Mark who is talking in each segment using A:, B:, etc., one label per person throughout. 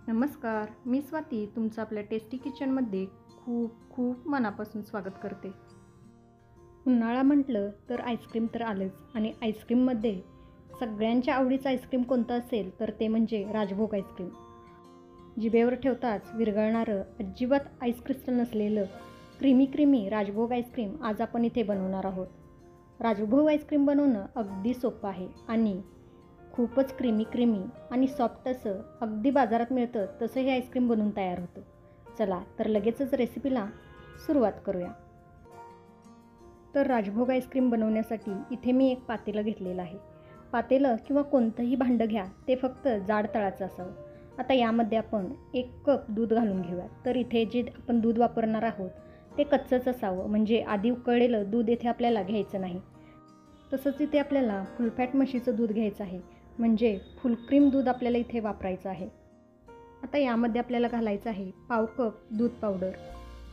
A: नमस्कार, मी स्वाती तुमचं आपल्या टेस्टी किचनमध्ये खूप खूप मनापासून स्वागत करते. उन्हाळा म्हटलं तर आईस्क्रीम तर आलंच आणि आईस्क्रीममध्ये सगळ्यांच्या आवडीचं आईस्क्रीम कोणतं असेल तर ते म्हणजे राजभोग आईस्क्रीम. जिभेवर ठेवताच विरघळणारं, अजिबात आईस क्रिस्टल नसलेलं क्रीमी राजभोग आईस्क्रीम आज आपण इथे बनवणार आहोत. राजभोग आईस्क्रीम बनवणं अगदी सोपं आहे आणि खूपच क्रीमी आणि सॉफ्ट असं अगदी बाजारात मिळतं तसं हे आईस्क्रीम बनवून तयार होतं. चला तर लगेचच रेसिपीला सुरुवात करूया. तर राजभोग आईस्क्रीम बनवण्यासाठी इथे मी एक पातेलं घेतलेलं आहे. पातेलं किंवा कोणतंही भांडं घ्या, ते फक्त जाड तळाचं असावं. आता यामध्ये आपण 1 कप दूध घालून घेऊया. तर इथे जे आपण दूध वापरणार आहोत ते कच्चंच असावं, म्हणजे आधी उकळलेलं दूध इथे आपल्याला घ्यायचं नाही. तसंच इथे आपल्याला फुलफॅट म्हशीचं दूध घ्यायचं आहे, म्हणजे फुल क्रीम दूध आपल्याला इथे वापरायचं आहे. आता यामध्ये आपल्याला घालायचं आहे पाव कप दूध पावडर.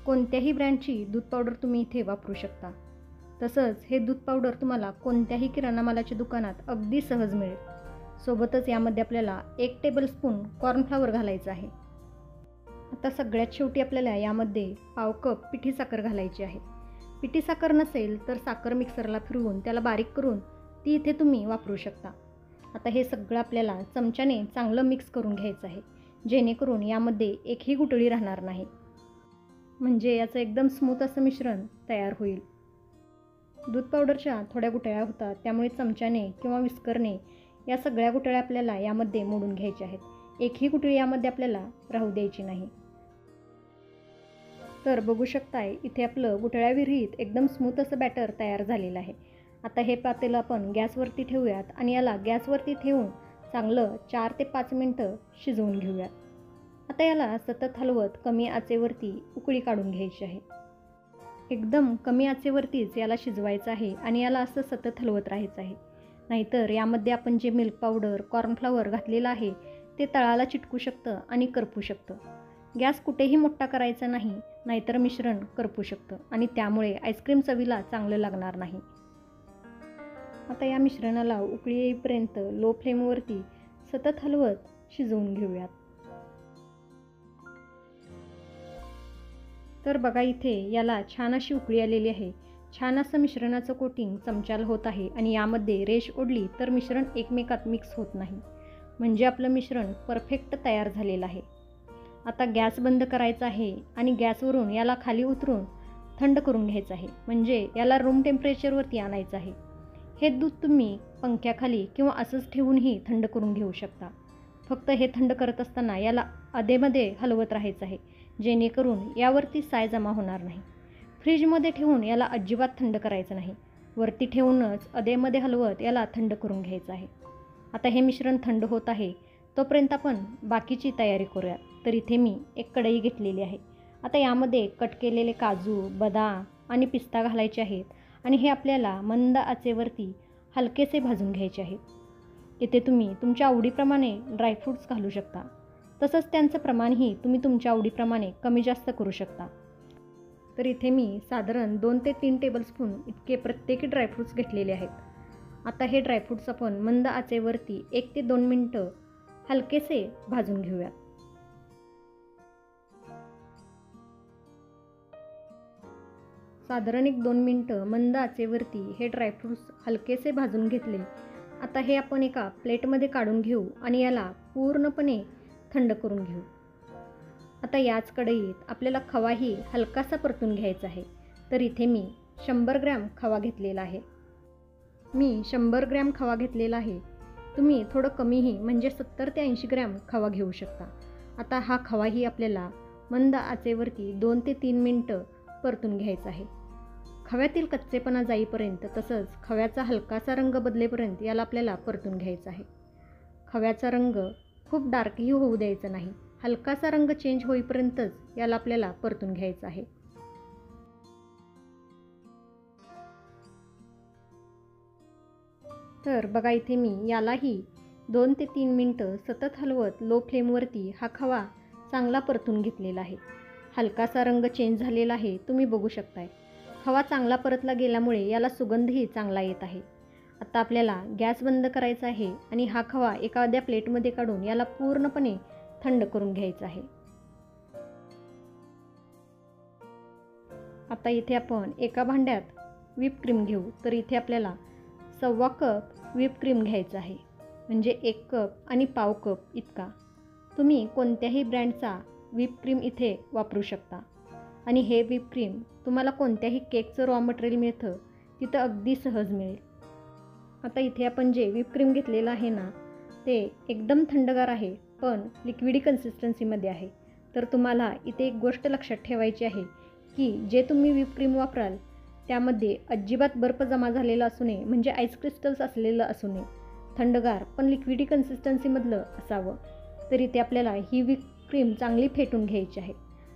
A: कोणत्याही ब्रँडची दूध पावडर तुम्ही इथे वापरू शकता. तसंच हे दूध पावडर तुम्हाला कोणत्याही किराणा मालाच्या दुकानात अगदी सहज मिळेल. सोबतच यामध्ये आपल्याला 1 टेबलस्पून कॉर्नफ्लॉवर घालायचं आहे. आता सगळ्यात शेवटी आपल्याला यामध्ये पाव कप पिठी साखर घालायची आहे. पिठी साखर नसेल तर साखर मिक्सरला फिरवून त्याला बारीक करून ती इथे तुम्ही वापरू शकता. आता हे सगळं आपल्याला चमच्याने चांगलं मिक्स करून घ्यायचं आहे, जेणेकरून यामध्ये एकही गुठळी राहणार नाही, म्हणजे याचं एकदम स्मूथ असं मिश्रण तयार होईल. दूध पावडरच्या थोड्या गुठळ्या होतात, त्यामुळे चमच्याने किंवा विस्करने या सगळ्या गुठळ्या आपल्याला यामध्ये मोडून घ्यायच्या आहेत. एकही गुठळी यामध्ये आपल्याला राहू द्यायची नाही. तर बघू शकताय इथे आपलं गुठळ्याविरहित एकदम स्मूथ असं बॅटर तयार झालेलं आहे. आता हे पातेलं आपण गॅसवरती ठेवूयात आणि याला गॅसवरती ठेवून चांगलं 4 ते 5 मिनटं शिजवून घेऊयात. आता याला सतत हलवत कमी आचेवरती उकळी काढून घ्यायची आहे. एकदम कमी आचेवरतीच याला शिजवायचं आहे आणि याला असं सतत हलवत राहायचं आहे. नाहीतर यामध्ये आपण जे मिल्क पावडर, कॉर्नफ्लॉवर घातलेलं आहे ते तळाला चिटकू शकतं आणि करपू शकतं. गॅस कुठेही मोठा करायचा नाही, नाहीतर मिश्रण करपू शकतं आणि त्यामुळे आईस्क्रीम चवीला चांगलं लागणार नाही. आता या मिश्रणाला उकळी येईपर्यंत लो फ्लेमवरती सतत हलवत शिजवून घेऊयात. तर बघा इथे याला छान अशी उकळी आलेली आहे. छान असं मिश्रणाचं कोटिंग चमच्याला होत आहे आणि यामध्ये रेष ओढली तर मिश्रण एकमेकात मिक्स होत नाही, म्हणजे आपलं मिश्रण परफेक्ट तयार झालेलं आहे. आता गॅस बंद करायचा आहे आणि गॅसवरून याला खाली उतरून थंड करून घ्यायचं आहे, म्हणजे याला रूम टेम्परेचरवरती आणायचं आहे. हे दूध तुम्ही पंख्याखाली किंवा असंच ठेवूनही थंड करून घेऊ शकता. फक्त हे थंड करत असताना याला अधेमध्ये हलवत राहायचं आहे, जेणेकरून यावरती साय जमा होणार नाही. फ्रीजमध्ये ठेवून याला अजिबात थंड करायचं नाही. वरती ठेवूनच अधेमध्ये हलवत याला थंड करून घ्यायचं आहे. आता हे मिश्रण थंड होत आहे, तोपर्यंत आपण बाकीची तयारी करूया. तर इथे मी एक कढई घेतलेली आहे. आता यामध्ये कट केलेले काजू, बदाम आणि पिस्ता घालायचे आहेत आणि हे आपल्याला मंद आचेवरती हलकेसे भाजून घ्यायचे आहेत. इथे तुम्ही तुमच्या आवडीप्रमाणे ड्रायफ्रूट्स घालू शकता. तसंच त्यांचं प्रमाणही तुम्ही तुमच्या आवडीप्रमाणे कमी जास्त करू शकता. तर इथे मी साधारण 2 ते 3 टेबलस्पून इतके प्रत्येकी ड्रायफ्रूट्स घेतलेले आहेत. आता हे ड्रायफ्रूट्स आपण मंद आचेवरती 1 ते 2 मिनटं हलकेसे भाजून घेऊयात. साधारण 1-2 मिनटं मंद आचेवरती हे ड्रायफ्रूट्स हलकेसे भाजून घेतले. आता हे आपण एका प्लेटमध्ये काढून घेऊ आणि याला पूर्णपणे थंड करून घेऊ. आता याच कढईत आपल्याला खवाही हलकासा परतून घ्यायचा आहे. तर इथे मी 100 ग्रॅम खवा घेतलेला आहे. मी 100 ग्रॅम खवा घेतलेला आहे. तुम्ही थोडं कमीही, म्हणजे 70 ते 80 ग्रॅम खवा घेऊ शकता. आता हा खवाही आपल्याला मंद आचेवरती 2 ते 3 मिनटं परतून घ्यायचा आहे. खव्यातील कच्चेपणा जाईपर्यंत, तसंच खव्याचा हलकासा रंग बदलेपर्यंत याला आपल्याला परतून घ्यायचा आहे. खव्याचा रंग खूप डार्कही होऊ द्यायचा नाही, हलकासा रंग चेंज होईपर्यंतच याला आपल्याला परतून घ्यायचं आहे. तर बघा इथे मी यालाही 2 ते 3 मिनटं सतत हलवत लो फ्लेमवरती हा खवा चांगला परतून घेतलेला आहे. हलकासा रंग चेंज झालेला आहे, तुम्ही बघू शकताय. खवा चांगला परतला गेल्यामुळे याला सुगंधही चांगला येत आहे. आता आपल्याला गॅस बंद करायचा आहे आणि हा खवा एखाद्या प्लेटमध्ये काढून याला पूर्णपणे थंड करून घ्यायचं आहे. आता इथे आपण एका भांड्यात व्हिप क्रीम घेऊ. तर इथे आपल्याला 1.25 कप व्हिप क्रीम घ्यायचं आहे, म्हणजे 1 कप आणि पाव कप इतका. तुम्ही कोणत्याही ब्रँडचा व्हिप क्रीम इथे वापरू शकता. आणि हे व्हिप क्रीम तुम्हाला कोणत्याही केकचं रॉ मटेरियल मिळतं तिथं अगदी सहज मिळेल. आता इथे आपण जे व्हिप क्रीम घेतलेलं आहे ना, ते एकदम थंडगार आहे, पण लिक्विडी कन्सिस्टन्सीमध्ये आहे. तर तुम्हाला इथे एक गोष्ट लक्षात ठेवायची आहे की जे तुम्ही व्हिप क्रीम वापराल त्यामध्ये अजिबात बर्फ जमा झालेला असू नये, म्हणजे आईस क्रिस्टल्स असलेलं असू नये. थंडगार पण लिक्विडी कन्सिस्टन्सीमधलं असावं. तर इथे आपल्याला ही व्हिप क्रीम चांगली फेटून घ्यायची आहे.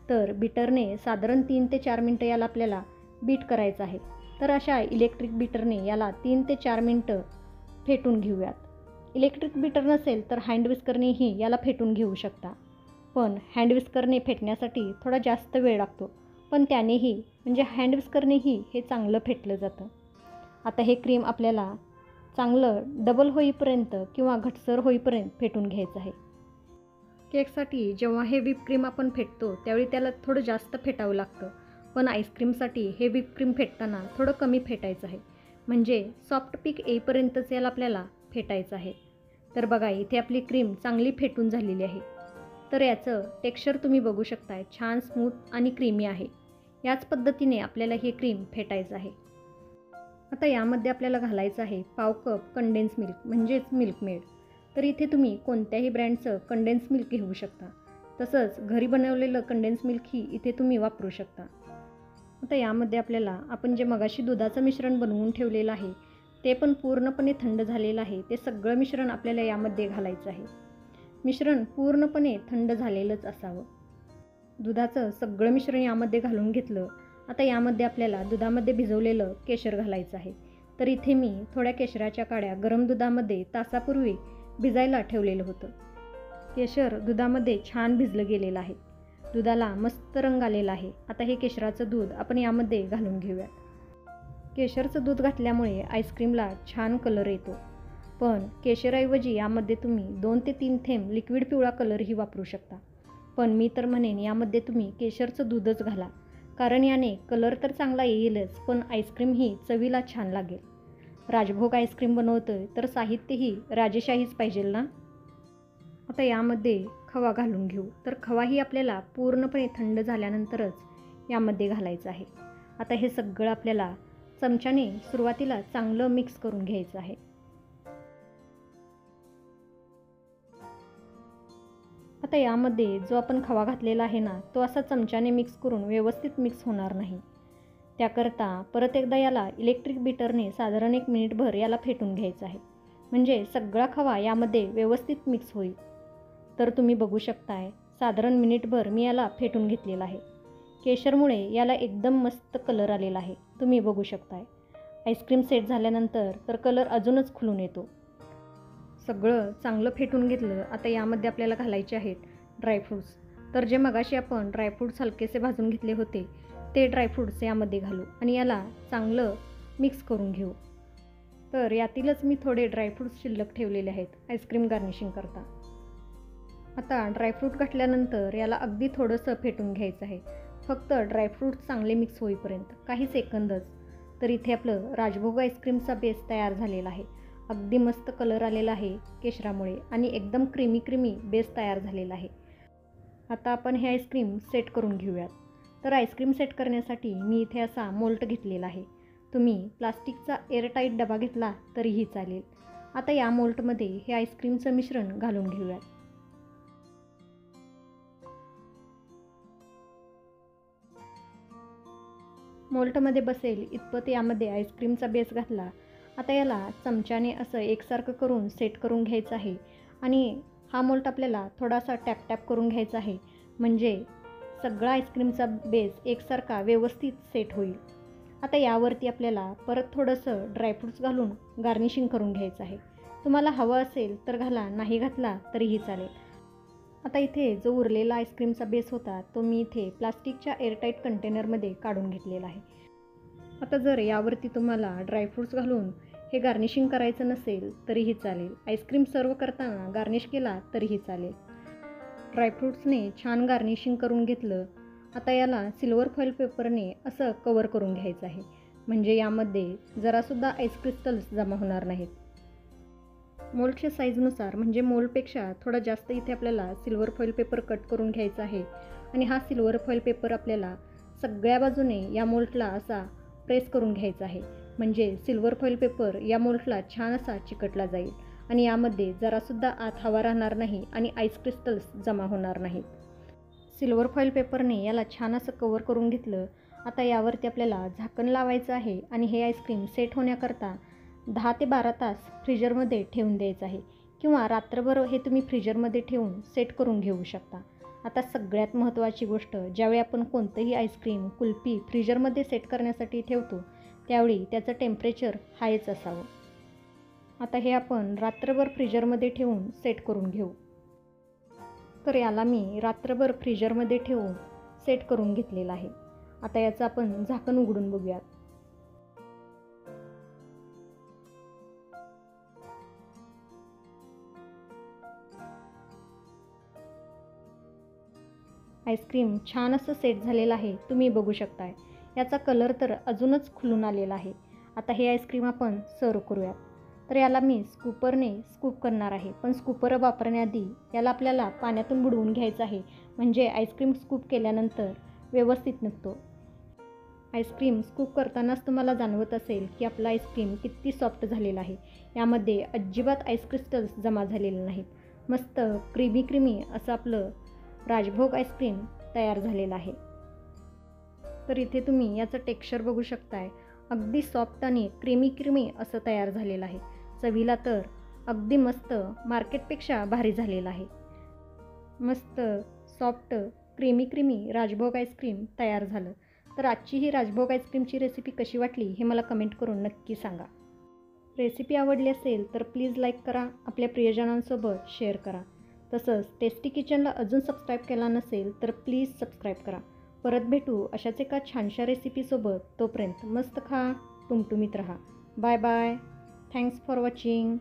A: तर बीटरने साधारण 3 ते 4 मिनटं याला आपल्याला बीट करायचं आहे. तर अशा इलेक्ट्रिक बीटरने याला 3 ते 4 मिनटं फेटून घेऊयात. इलेक्ट्रिक बीटर नसेल तर हँड विस्करनेही याला फेटून घेऊ शकता. पण हँड विस्करने फेटण्यासाठी थोडा जास्त वेळ लागतो, पण त्यानेही म्हणजे हँड विस्करनेही हे चांगलं फेटलं जातं. आता हे क्रीम आपल्याला चांगलं डबल होईपर्यंत किंवा घटसर होईपर्यंत फेटून घ्यायचं आहे. केकसाठी जेव्हा हे व्हिप क्रीम आपण फेटतो त्यावेळी त्याला थोडं जास्त फेटावं लागतं, पण आईस्क्रीमसाठी हे व्हिप क्रीम फेटताना थोडं कमी फेटायचं आहे, म्हणजे सॉफ्ट पीक येईपर्यंतच याला आपल्याला फेटायचं आहे. तर बघा इथे आपली क्रीम चांगली फेटून झालेली आहे. तर याचं टेक्स्चर तुम्ही बघू शकताय, छान स्मूथ आणि क्रीमी आहे. याच पद्धतीने आपल्याला हे क्रीम फेटायचं आहे. आता यामध्ये आपल्याला घालायचं आहे पाव कप कंडेन्स मिल्क, म्हणजेच मिल्क मेड. तर इथे तुम्ही कोणत्याही ब्रँडचं कंडेन्स मिल्क घेऊ शकता. तसंच घरी बनवलेलं कंडेन्स मिल्कही इथे तुम्ही वापरू शकता. आता यामध्ये आपल्याला आपण जे मगाशी दुधाचं मिश्रण बनवून ठेवलेलं आहे ते पण पूर्णपणे थंड झालेलं आहे, ते सगळं मिश्रण आपल्याला यामध्ये घालायचं आहे. मिश्रण पूर्णपणे थंड झालेलंच असावं. दुधाचं सगळं मिश्रण यामध्ये घालून घेतलं. आता यामध्ये आपल्याला दुधामध्ये भिजवलेलं केशर घालायचं आहे. तर इथे मी थोड्या केशराच्या काड्या गरम दुधामध्ये तासापूर्वी भिजायला ठेवलेलं होतं. केशर दुधामध्ये छान भिजलं गेलेलं आहे. दुधाला मस्त रंग आलेला आहे. आता हे केशराचं दूध आपण यामध्ये घालून घेऊयात. केशरचं दूध घातल्यामुळे आईस्क्रीमला छान कलर येतो, पण केशरऐवजी यामध्ये तुम्ही 2 ते 3 थेंब लिक्विड पिवळा कलरही वापरू शकता. पण मी तर म्हणेन यामध्ये तुम्ही केशरचं दूधच घाला, कारण याने कलर तर चांगला येईलच, पण आईस्क्रीमही चवीला छान लागेल. राजभोग आईस्क्रीम बनवतोय तर साहित्यही राजेशाहीच पाहिजे ना. आता यामध्ये खवा घालून घेऊ. तर खवाही आपल्याला पूर्णपणे थंड झाल्यानंतरच यामध्ये घालायचं आहे. आता हे सगळं आपल्याला चमच्याने सुरुवातीला चांगलं मिक्स करून घ्यायचं आहे. आता यामध्ये जो आपण खवा घातलेला आहे ना, तो असा चमच्याने मिक्स करून व्यवस्थित मिक्स होणार नाही. त्याकरता परत एकदा याला इलेक्ट्रिक बीटरने साधारण 1 मिनिटभर याला फेटून घ्यायचं आहे, म्हणजे सगळा खवा यामध्ये व्यवस्थित मिक्स होईल. तर तुम्ही बघू शकताय साधारण मिनिटभर मी याला फेटून घेतलेला आहे. केशरमुळे याला एकदम मस्त कलर आलेला आहे, तुम्ही बघू शकताय. आईस्क्रीम सेट झाल्यानंतर तर कलर अजूनच खुलून येतो. सगळं चांगलं फेटून घेतलं. आता यामध्ये आपल्याला घालायचे आहेत ड्रायफ्रूट्स. तर जे मगाशी आपण ड्रायफ्रूट्स हलकेसे भाजून घेतले होते ते ड्रायफ्रूट्स यामध्ये घालू आणि याला चांगलं मिक्स करून घेऊ. तर यातीलच मी थोडे ड्रायफ्रूट्स शिल्लक ठेवलेले आहेत आईस्क्रीम गार्निशिंग करता. आता ड्रायफ्रूट घातल्यानंतर याला अगदी थोडंसं फेटून घ्यायचं आहे, फक्त ड्रायफ्रूट्स चांगले मिक्स होईपर्यंत, काही सेकंदच. तर इथे आपलं राजभोग आईस्क्रीमचा बेस तयार झालेला आहे. अगदी मस्त कलर आलेला आहे केशरामुळे आणि एकदम क्रीमी बेस तयार झालेला आहे. आता आपण हे आईस्क्रीम सेट करून घेऊयात. तर आईस्क्रीम सेट करण्यासाठी मी इथे असा मोल्ट घेतलेला आहे. तुम्ही प्लास्टिकचा एअरटाईट डबा घेतला तरीही चालेल. आता या मोल्टमध्ये हे आईस्क्रीमचं मिश्रण घालून घेऊयात. मोल्टमध्ये बसेल इतपत यामध्ये आईस्क्रीमचा बेस घातला. आता याला चमच्याने असं एकसारखं करून सेट करून घ्यायचं आहे आणि हा मोल्ट आपल्याला थोडासा टॅप करून घ्यायचा आहे, म्हणजे सगळा आईस्क्रीमचा बेस एकसारखा व्यवस्थित सेट होईल. आता यावरती आपल्याला परत थोडंसं ड्रायफ्रूट्स घालून गार्निशिंग करून घ्यायचं आहे. तुम्हाला हवं असेल तर घाला, नाही घातला तरीही चालेल. आता इथे जो उरलेला आईस्क्रीमचा बेस होता तो मी इथे प्लास्टिकच्या एअरटाईट कंटेनरमध्ये काढून घेतलेला आहे. आता जर यावरती तुम्हाला ड्रायफ्रूट्स घालून हे गार्निशिंग करायचं नसेल तरीही चालेल. आईस्क्रीम सर्व करताना गार्निश केला तरीही चालेल. ड्रायफ्रूट्सने छान गार्निशिंग करून घेतलं. आता याला सिल्वर फॉईल पेपरने असं कवर करून घ्यायचं आहे, म्हणजे यामध्ये जरासुद्धा आईस क्रिस्टल्स जमा होणार नाहीत. मोल्डच्या साईजनुसार म्हणजे मोल्डपेक्षा थोडा जास्त इथे आपल्याला सिल्वर फॉईल पेपर कट करून घ्यायचा आहे आणि हा सिल्वर फॉईल पेपर आपल्याला सगळ्या बाजूने या मोल्डला असा प्रेस करून घ्यायचा आहे, म्हणजे सिल्वर फॉईल पेपर या मोल्डला छान असा चिकटला जाईल आणि यामध्ये जरासुद्धा आत हवा राहणार नाही आणि आईस क्रिस्टल्स जमा होणार नाहीत. सिल्वर फॉईल पेपरने याला छान असं कवर करून घेतलं. आता यावरती आपल्याला झाकण लावायचं आहे आणि हे आईस्क्रीम सेट होण्याकरता 10 ते 12 तास फ्रीजरमध्ये ठेवून द्यायचं आहे किंवा रात्रभर हे तुम्ही फ्रीजरमध्ये ठेवून सेट करून घेऊ शकता. आता सगळ्यात महत्त्वाची गोष्ट, ज्यावेळी आपण कोणतंही आईस्क्रीम, कुल्फी फ्रीजरमध्ये सेट करण्यासाठी ठेवतो त्यावेळी त्याचं टेम्परेचर हायच असावं. आता हे आपण रात्रभर फ्रीजरमध्ये ठेवून सेट करून घेऊ. तर याला मी रात्रभर फ्रीजरमध्ये ठेवून सेट करून घेतलेलं आहे. आता याचं आपण झाकण उघडून बघूयात. आईस्क्रीम छान असं सेट झालेलं आहे, तुम्ही बघू शकताय. याचा कलर तर अजूनच खुलून आलेला आहे. आता हे आईस्क्रीम आपण सर्व करूयात. तर याला मी स्कूपरने स्कूप करणार आहे, पण स्कूपर वापरण्याआधी याला आपल्याला पाण्यातून बुडवून घ्यायचं आहे, म्हणजे आईस्क्रीम स्कूप केल्यानंतर व्यवस्थित निघतो. आईस्क्रीम स्कूप करतानाच तुम्हाला जाणवत असेल की आपला आईस्क्रीम किती सॉफ्ट झालेला आहे. यामध्ये अजिबात आईस क्रिस्टल्स जमा झालेले नाहीत. मस्त क्रीमी असं आपलं राजभोग आईस्क्रीम तयार झालेलं आहे. तर इथे तुम्ही याचं टेक्स्चर बघू शकताय. अगदी सॉफ्ट आणि क्रीमी असं तयार झालेलं आहे. चवीला तर अगदी मस्त, मार्केटपेक्षा भारी झालेलं आहे. मस्त सॉफ्ट क्रीमी राजभोग आईस्क्रीम तयार झालं. तर आजची ही राजभोग आईस्क्रीमची रेसिपी कशी वाटली हे मला कमेंट करून नक्की सांगा. रेसिपी आवडली असेल तर प्लीज लाईक करा, आपल्या प्रियजनांसोबत शेअर करा. तसंच टेस्टी किचनला अजून सबस्क्राईब केला नसेल तर प्लीज सबस्क्राईब करा. परत भेटू अशाच एका छानशा रेसिपीसोबत. तोपर्यंत मस्त खा, टुमटुमीत राहा. Bye bye. Thanks for watching.